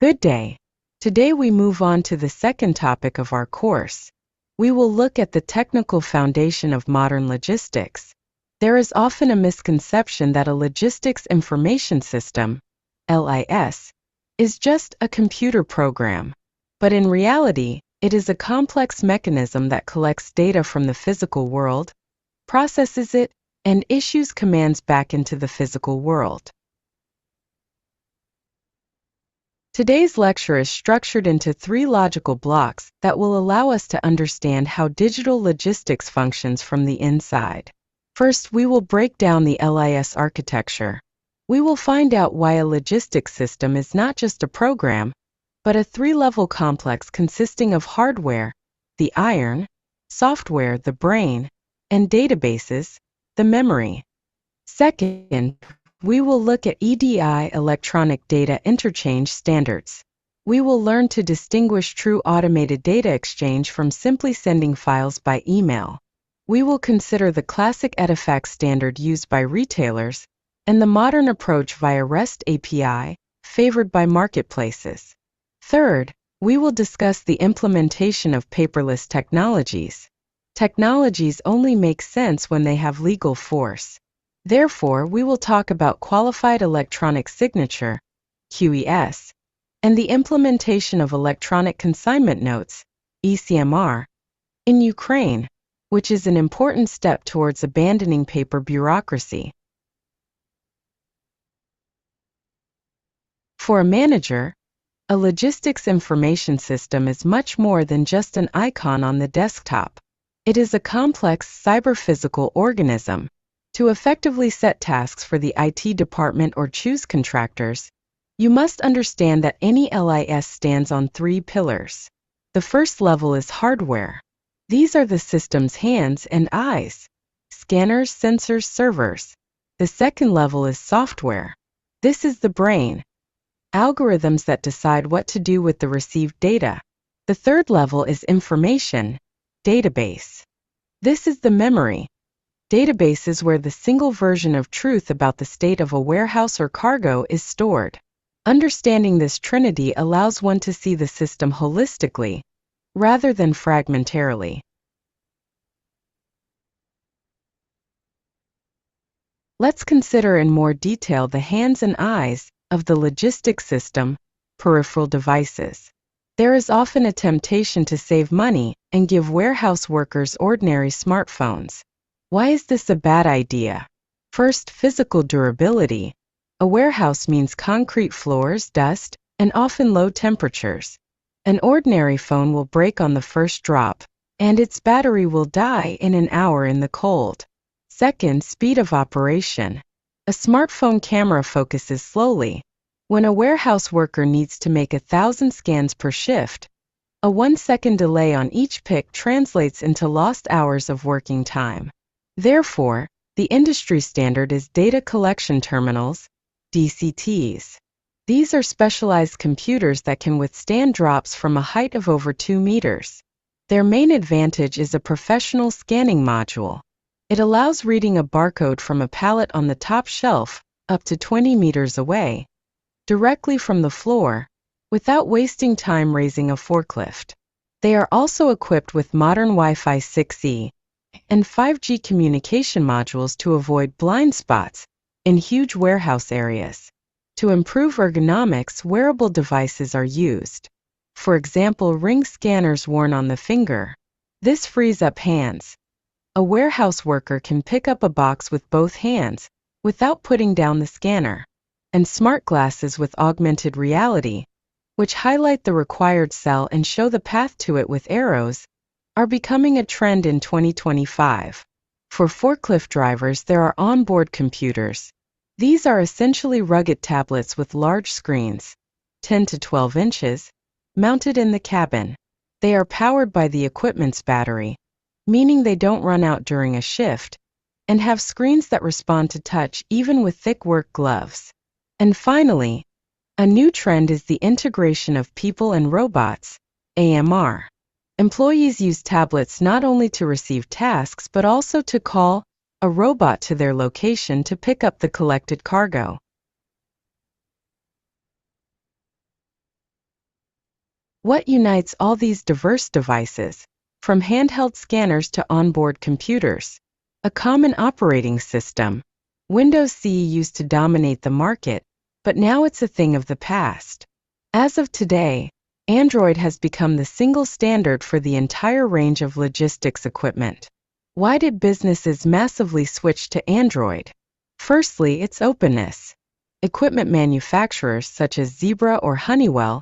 Good day. Today we move on to the second topic of our course. We will look at the technical foundation of modern logistics. There is often a misconception that a logistics information system, LIS, is just a computer program. But in reality, it is a complex mechanism that collects data from the physical world, processes it, and issues commands back into the physical world. Today's lecture is structured into 3 logical blocks that will allow us to understand how digital logistics functions from the inside. First, we will break down the LIS architecture. We will find out why a logistics system is not just a program, but a 3-level complex consisting of hardware, the iron, software, the brain, and databases, the memory. Second, we will look at EDI, Electronic Data Interchange Standards. We will learn to distinguish true automated data exchange from simply sending files by email. We will consider the classic EDIFACT standard used by retailers and the modern approach via REST API, favored by marketplaces. Third, we will discuss the implementation of paperless technologies. Technologies only make sense when they have legal force. Therefore, we will talk about Qualified Electronic Signature, QES, and the implementation of Electronic Consignment Notes, ECMR, in Ukraine, which is an important step towards abandoning paper bureaucracy. For a manager, a logistics information system is much more than just an icon on the desktop. It is a complex cyber-physical organism. To effectively set tasks for the IT department or choose contractors, you must understand that any LIS stands on 3 pillars. The first level is hardware. These are the system's hands and eyes, scanners, sensors, servers. The second level is software. This is the brain, algorithms that decide what to do with the received data. The third level is information, database. This is the memory. Databases where the single version of truth about the state of a warehouse or cargo is stored. Understanding this trinity allows one to see the system holistically, rather than fragmentarily. Let's consider in more detail the hands and eyes of the logistics system, peripheral devices. There is often a temptation to save money and give warehouse workers ordinary smartphones. Why is this a bad idea? First, physical durability. A warehouse means concrete floors, dust, and often low temperatures. An ordinary phone will break on the first drop, and its battery will die in an hour in the cold. Second, speed of operation. A smartphone camera focuses slowly. When a warehouse worker needs to make 1,000 scans per shift, a 1-second delay on each pick translates into lost hours of working time. Therefore, the industry standard is data collection terminals, DCTs. These are specialized computers that can withstand drops from a height of over 2 meters. Their main advantage is a professional scanning module. It allows reading a barcode from a pallet on the top shelf, up to 20 meters away, directly from the floor, without wasting time raising a forklift. They are also equipped with modern Wi-Fi 6E and 5G communication modules to avoid blind spots in huge warehouse areas. To improve ergonomics, wearable devices are used. For example, ring scanners worn on the finger. This frees up hands. A warehouse worker can pick up a box with both hands without putting down the scanner. And smart glasses with augmented reality, which highlight the required cell and show the path to it with arrows, are becoming a trend in 2025. For forklift drivers, there are onboard computers. These are essentially rugged tablets with large screens, 10 to 12 inches, mounted in the cabin. They are powered by the equipment's battery, meaning they don't run out during a shift, and have screens that respond to touch even with thick work gloves. And finally, a new trend is the integration of people and robots, AMR. Employees use tablets not only to receive tasks but also to call a robot to their location to pick up the collected cargo. What unites all these diverse devices, from handheld scanners to onboard computers? A common operating system. Windows CE used to dominate the market, but now it's a thing of the past. As of today, Android has become the single standard for the entire range of logistics equipment. Why did businesses massively switch to Android? Firstly, its openness. Equipment manufacturers such as Zebra or Honeywell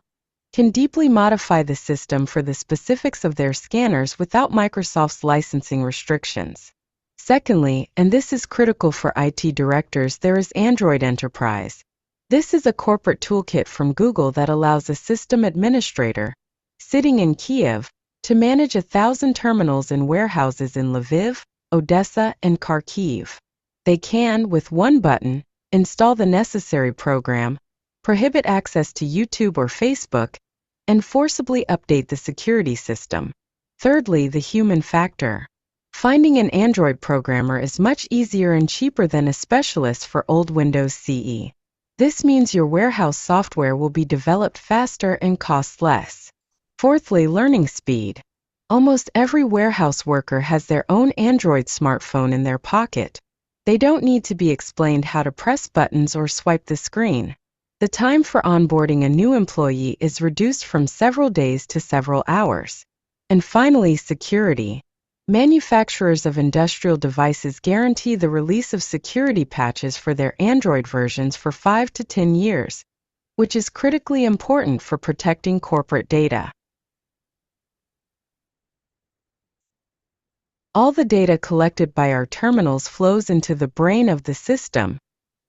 can deeply modify the system for the specifics of their scanners without Microsoft's licensing restrictions. Secondly, and this is critical for IT directors, there is Android Enterprise. This is a corporate toolkit from Google that allows a system administrator, sitting in Kiev, to manage 1,000 terminals in warehouses in Lviv, Odessa, and Kharkiv. They can, with one button, install the necessary program, prohibit access to YouTube or Facebook, and forcibly update the security system. Thirdly, the human factor. Finding an Android programmer is much easier and cheaper than a specialist for old Windows CE. This means your warehouse software will be developed faster and costs less. Fourthly, learning speed. Almost every warehouse worker has their own Android smartphone in their pocket. They don't need to be explained how to press buttons or swipe the screen. The time for onboarding a new employee is reduced from several days to several hours. And finally, security. Manufacturers of industrial devices guarantee the release of security patches for their Android versions for 5 to 10 years, which is critically important for protecting corporate data. All the data collected by our terminals flows into the brain of the system,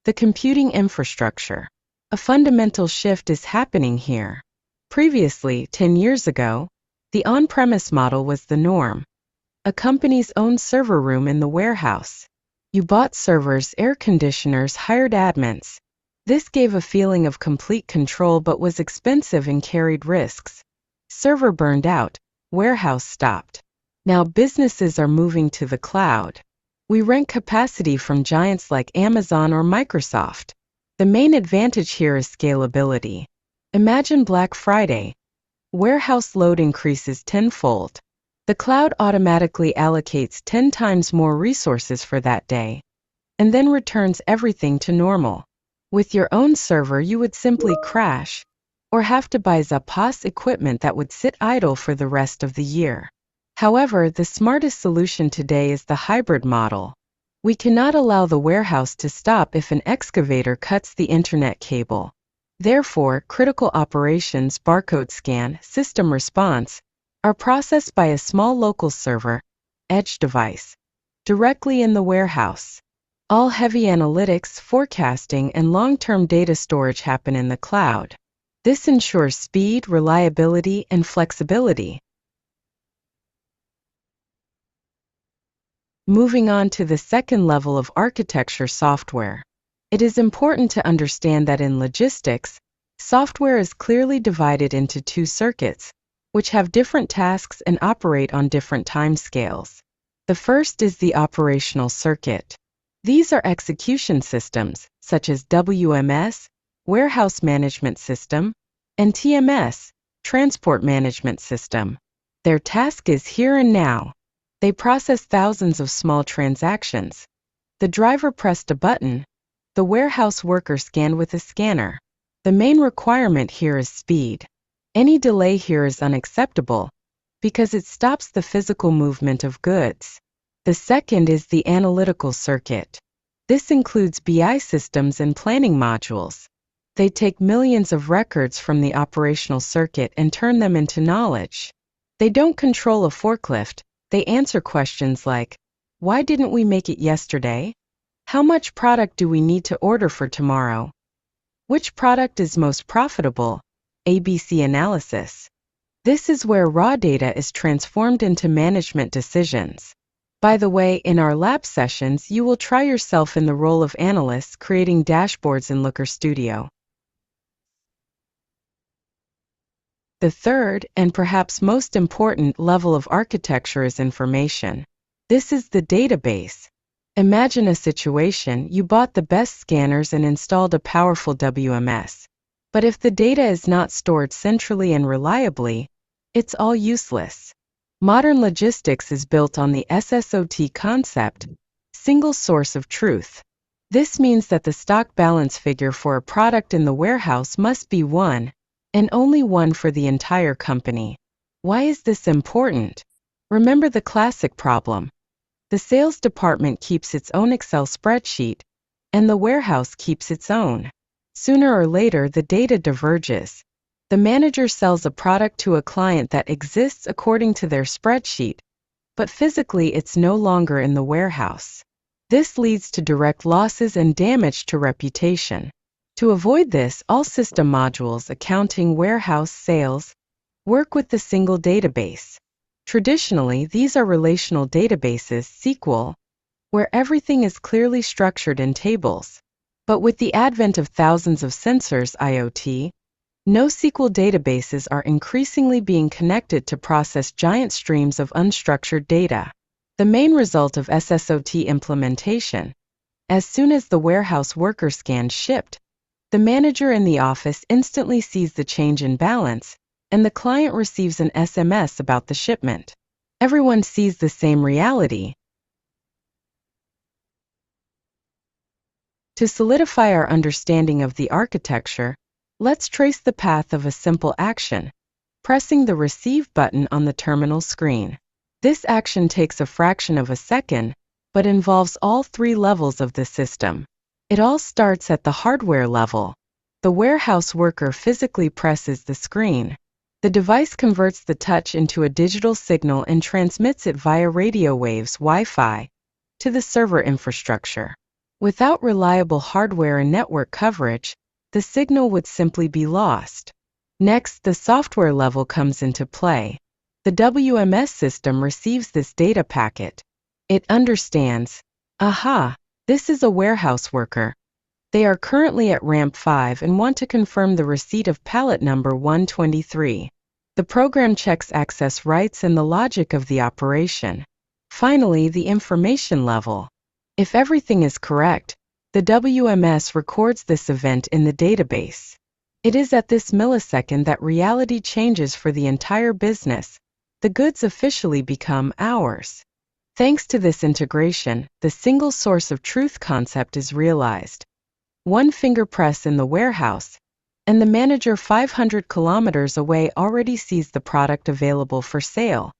the computing infrastructure. A fundamental shift is happening here. Previously, 10 years ago, the on-premise model was the norm. A company's own server room in the warehouse. You bought servers, air conditioners, hired admins. This gave a feeling of complete control but was expensive and carried risks. Server burned out, warehouse stopped. Now businesses are moving to the cloud. We rent capacity from giants like Amazon or Microsoft. The main advantage here is scalability. Imagine Black Friday. Warehouse load increases tenfold. The cloud automatically allocates 10 times more resources for that day, and then returns everything to normal. With your own server, you would simply crash, or have to buy Zapas equipment that would sit idle for the rest of the year. However, the smartest solution today is the hybrid model. We cannot allow the warehouse to stop if an excavator cuts the internet cable. Therefore, critical operations, barcode scan, system response, are processed by a small local server, edge device, directly in the warehouse. All heavy analytics, forecasting, and long-term data storage happen in the cloud. This ensures speed, reliability, and flexibility. Moving on to the second level of architecture, software. It is important to understand that in logistics, software is clearly divided into two circuits, which have different tasks and operate on different timescales. The first is the operational circuit. These are execution systems, such as WMS, Warehouse Management System, and TMS, Transport Management System. Their task is here and now. They process thousands of small transactions. The driver pressed a button. The warehouse worker scanned with a scanner. The main requirement here is speed. Any delay here is unacceptable because it stops the physical movement of goods. The second is the analytical circuit. This includes BI systems and planning modules. They take millions of records from the operational circuit and turn them into knowledge. They don't control a forklift. They answer questions like, why didn't we make it yesterday? How much product do we need to order for tomorrow? Which product is most profitable? ABC analysis. This is where raw data is transformed into management decisions. By the way, in our lab sessions, you will try yourself in the role of analyst creating dashboards in Looker Studio. The third, and perhaps most important, level of architecture is information. This is the database. Imagine a situation: you bought the best scanners and installed a powerful WMS. But if the data is not stored centrally and reliably, it's all useless. Modern logistics is built on the SSOT concept, single source of truth. This means that the stock balance figure for a product in the warehouse must be one, and only one for the entire company. Why is this important? Remember the classic problem. The sales department keeps its own Excel spreadsheet, and the warehouse keeps its own. Sooner or later, the data diverges. The manager sells a product to a client that exists according to their spreadsheet, but physically it's no longer in the warehouse. This leads to direct losses and damage to reputation. To avoid this, all system modules, accounting, warehouse, sales, work with the single database. Traditionally, these are relational databases, SQL, where everything is clearly structured in tables. But with the advent of thousands of sensors, IoT, NoSQL databases are increasingly being connected to process giant streams of unstructured data. The main result of SSOT implementation: as soon as the warehouse worker scans shipped, the manager in the office instantly sees the change in balance, and the client receives an SMS about the shipment. Everyone sees the same reality. To solidify our understanding of the architecture, let's trace the path of a simple action: pressing the Receive button on the terminal screen. This action takes a fraction of a second, but involves all three levels of the system. It all starts at the hardware level. The warehouse worker physically presses the screen. The device converts the touch into a digital signal and transmits it via radio waves, Wi-Fi, to the server infrastructure. Without reliable hardware and network coverage, the signal would simply be lost. Next, the software level comes into play. The WMS system receives this data packet. It understands, aha, this is a warehouse worker. They are currently at ramp 5 and want to confirm the receipt of pallet number 123. The program checks access rights and the logic of the operation. Finally, the information level. If everything is correct, the WMS records this event in the database. It is at this millisecond that reality changes for the entire business. The goods officially become ours. Thanks to this integration, the single source of truth concept is realized. One finger press in the warehouse, and the manager 500 kilometers away already sees the product available for sale.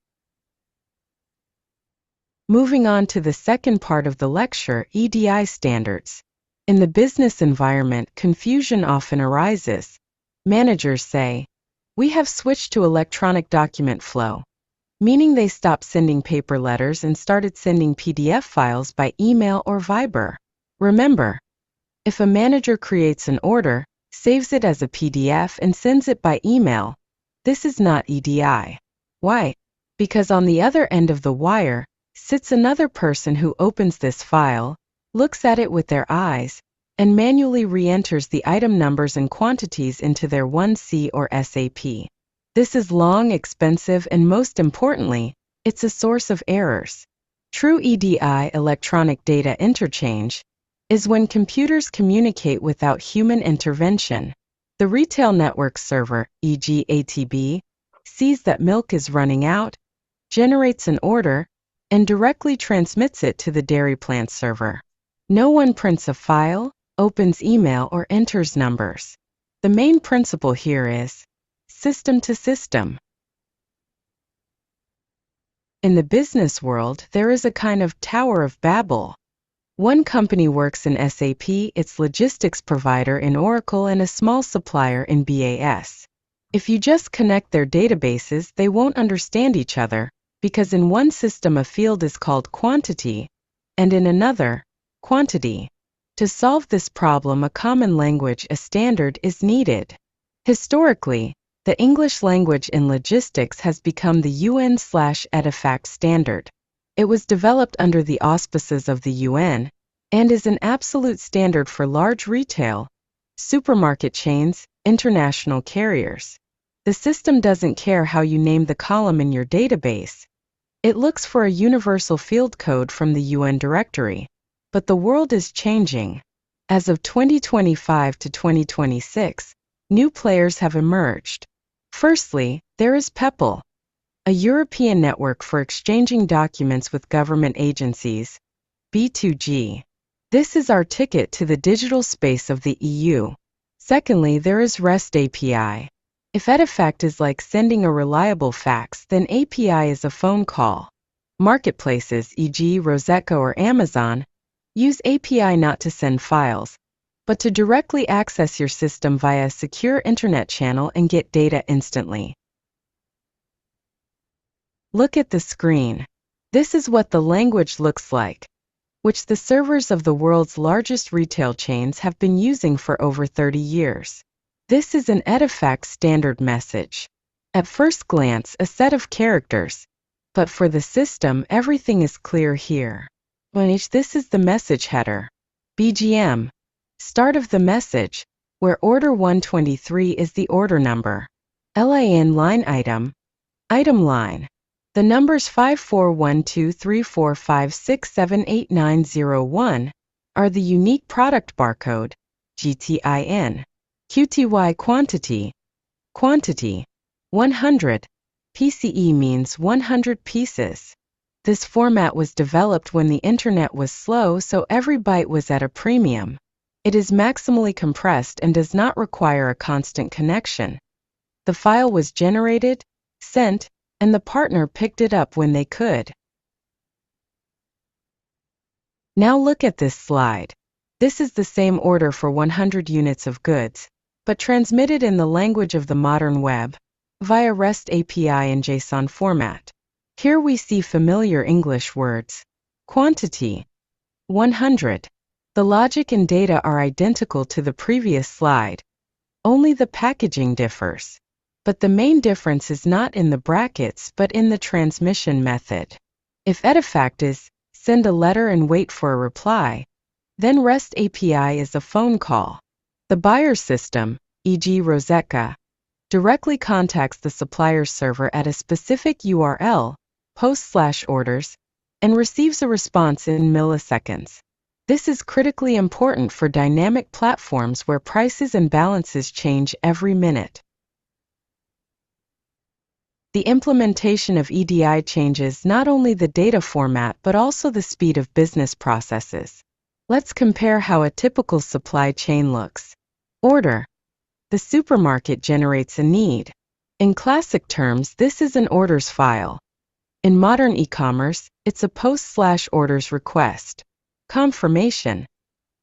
Moving on to the second part of the lecture, EDI standards. In the business environment, confusion often arises. Managers say, "We have switched to electronic document flow," meaning they stopped sending paper letters and started sending PDF files by email or Viber. Remember, if a manager creates an order, saves it as a PDF, and sends it by email, this is not EDI. Why? Because on the other end of the wire sits another person who opens this file, looks at it with their eyes, and manually re-enters the item numbers and quantities into their 1C or SAP. This is long, expensive, and most importantly, it's a source of errors. True EDI, electronic data interchange, is when computers communicate without human intervention. The retail network server, e.g. ATB, sees that milk is running out, generates an order, and directly transmits it to the dairy plant server. No one prints a file, opens email, or enters numbers. The main principle here is system to system. In the business world, there is a kind of Tower of Babel. One company works in SAP, its logistics provider in Oracle, and a small supplier in BAS. If you just connect their databases, they won't understand each other, because in one system a field is called quantity, and in another, quantity. To solve this problem, a common language, a standard, is needed. Historically, the English language in logistics has become the UN/EDIFACT standard. It was developed under the auspices of the UN, and is an absolute standard for large retail, supermarket chains, international carriers. The system doesn't care how you name the column in your database. It looks for a universal field code from the UN directory. But the world is changing. As of 2025 to 2026, new players have emerged. Firstly, there is PEPL, a European network for exchanging documents with government agencies, B2G. This is our ticket to the digital space of the EU. Secondly, there is REST API. If Edifact is like sending a reliable fax, then API is a phone call. Marketplaces, e.g. Rosetta or Amazon, use API not to send files, but to directly access your system via a secure internet channel and get data instantly. Look at the screen. This is what the language looks like, which the servers of the world's largest retail chains have been using for over 30 years. This is an Edifact standard message. At first glance, a set of characters, but for the system, everything is clear here. This is the message header. BGM. Start of the message, where order 123 is the order number. LIN line item. Item line. The numbers 541234567890 are the unique product barcode, GTIN. QTY quantity. Quantity. 100. PCE means 100 pieces. This format was developed when the internet was slow, so every byte was at a premium. It is maximally compressed and does not require a constant connection. The file was generated, sent, and the partner picked it up when they could. Now look at this slide. This is the same order for 100 units of goods, but transmitted in the language of the modern web, via REST API in JSON format. Here we see familiar English words. Quantity. 100. The logic and data are identical to the previous slide. Only the packaging differs. But the main difference is not in the brackets but in the transmission method. If Edifact is send a letter and wait for a reply, then REST API is a phone call. The buyer system, e.g. Rosetta, directly contacts the supplier's server at a specific URL, post/orders, and receives a response in milliseconds. This is critically important for dynamic platforms where prices and balances change every minute. The implementation of EDI changes not only the data format but also the speed of business processes. Let's compare how a typical supply chain looks. Order. The supermarket generates a need. In classic terms, this is an orders file. In modern e-commerce, it's a post/orders request. Confirmation.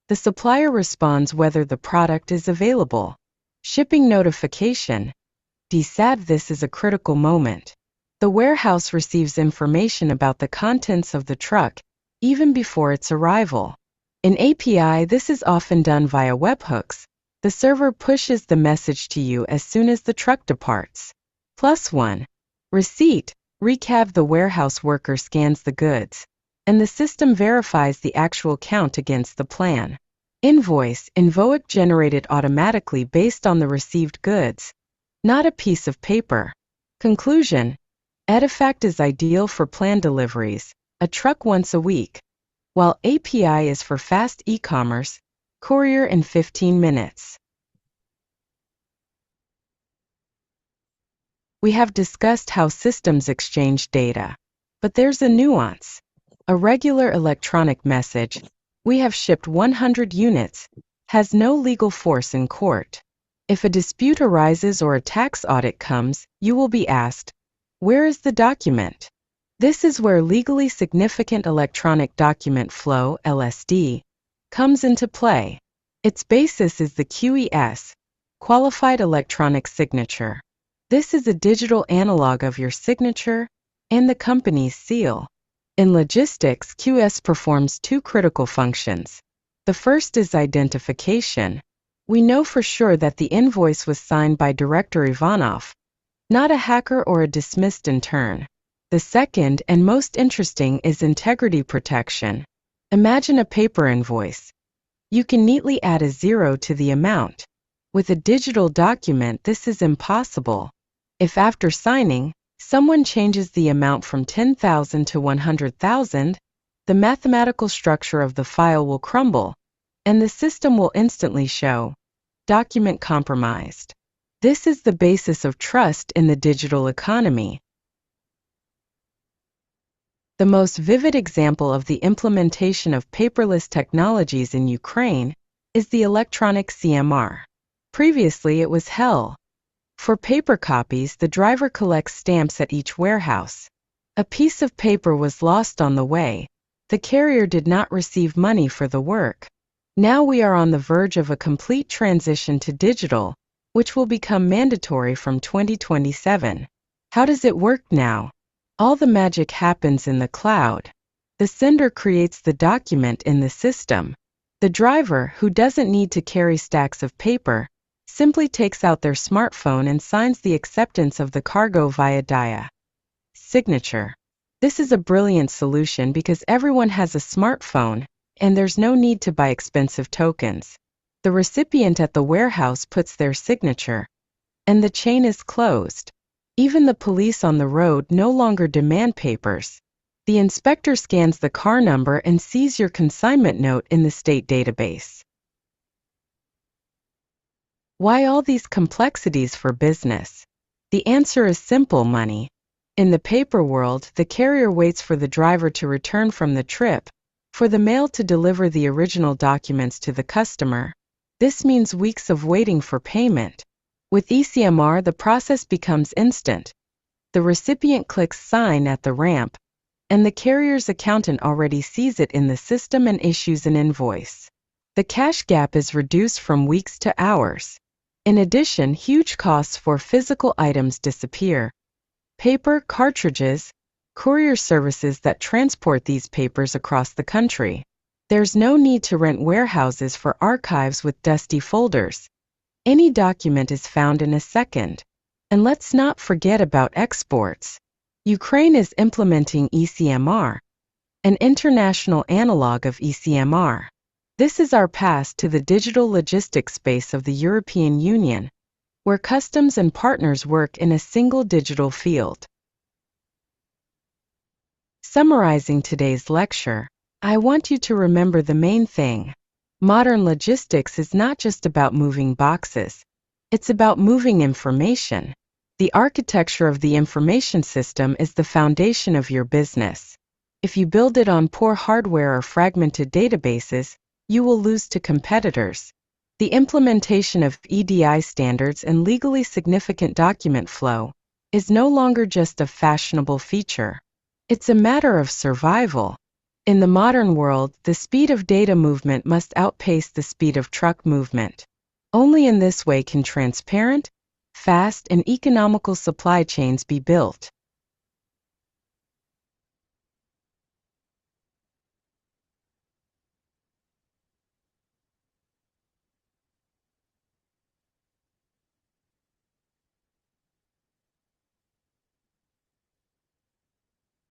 The supplier responds whether the product is available. Shipping notification. DSAT. This is a critical moment. The warehouse receives information about the contents of the truck, even before its arrival. In API, this is often done via webhooks. The server pushes the message to you as soon as the truck departs. +1. Receipt. Recap. The warehouse worker scans the goods, and the system verifies the actual count against the plan. Invoice. Invoice generated automatically based on the received goods, not a piece of paper. Conclusion. Edifact is ideal for planned deliveries, a truck once a week, while API is for fast e-commerce, courier in 15 minutes. We have discussed how systems exchange data, but there's a nuance. A regular electronic message, "We have shipped 100 units," has no legal force in court. If a dispute arises or a tax audit comes, you will be asked, "Where is the document?" This is where legally significant electronic document flow, LSD, comes into play. Its basis is the QES, Qualified Electronic Signature. This is a digital analog of your signature and the company's seal. In logistics, QES performs two critical functions. The first is identification. We know for sure that the invoice was signed by Director Ivanov, not a hacker or a dismissed intern. The second and most interesting is integrity protection. Imagine a paper invoice. You can neatly add a zero to the amount. With a digital document, this is impossible. If after signing, someone changes the amount from 10,000 to 100,000, the mathematical structure of the file will crumble, and the system will instantly show document compromised. This is the basis of trust in the digital economy. The most vivid example of the implementation of paperless technologies in Ukraine is the electronic CMR. Previously, it was hell. For paper copies, the driver collects stamps at each warehouse. A piece of paper was lost on the way. The carrier did not receive money for the work. Now we are on the verge of a complete transition to digital, which will become mandatory from 2027. How does it work now? All the magic happens in the cloud. The sender creates the document in the system. The driver, who doesn't need to carry stacks of paper, simply takes out their smartphone and signs the acceptance of the cargo via DIA signature. This is a brilliant solution because everyone has a smartphone, and there's no need to buy expensive tokens. The recipient at the warehouse puts their signature, and the chain is closed. Even the police on the road no longer demand papers. The inspector scans the car number and sees your consignment note in the state database. Why all these complexities for business? The answer is simple: money. In the paper world, the carrier waits for the driver to return from the trip, for the mail to deliver the original documents to the customer. This means weeks of waiting for payment. With eCMR, the process becomes instant. The recipient clicks sign at the ramp, and the carrier's accountant already sees it in the system and issues an invoice. The cash gap is reduced from weeks to hours. In addition, huge costs for physical items disappear. Paper, cartridges, courier services that transport these papers across the country. There's no need to rent warehouses for archives with dusty folders. Any document is found in a second. And let's not forget about exports. Ukraine is implementing eCMR, an international analog of eCMR. This is our path to the digital logistics space of the European Union, where customs and partners work in a single digital field. Summarizing today's lecture, I want you to remember the main thing. Modern logistics is not just about moving boxes. It's about moving information. The architecture of the information system is the foundation of your business. If you build it on poor hardware or fragmented databases, you will lose to competitors. The implementation of EDI standards and legally significant document flow is no longer just a fashionable feature. It's a matter of survival. In the modern world, the speed of data movement must outpace the speed of truck movement. Only in this way can transparent, fast, and economical supply chains be built.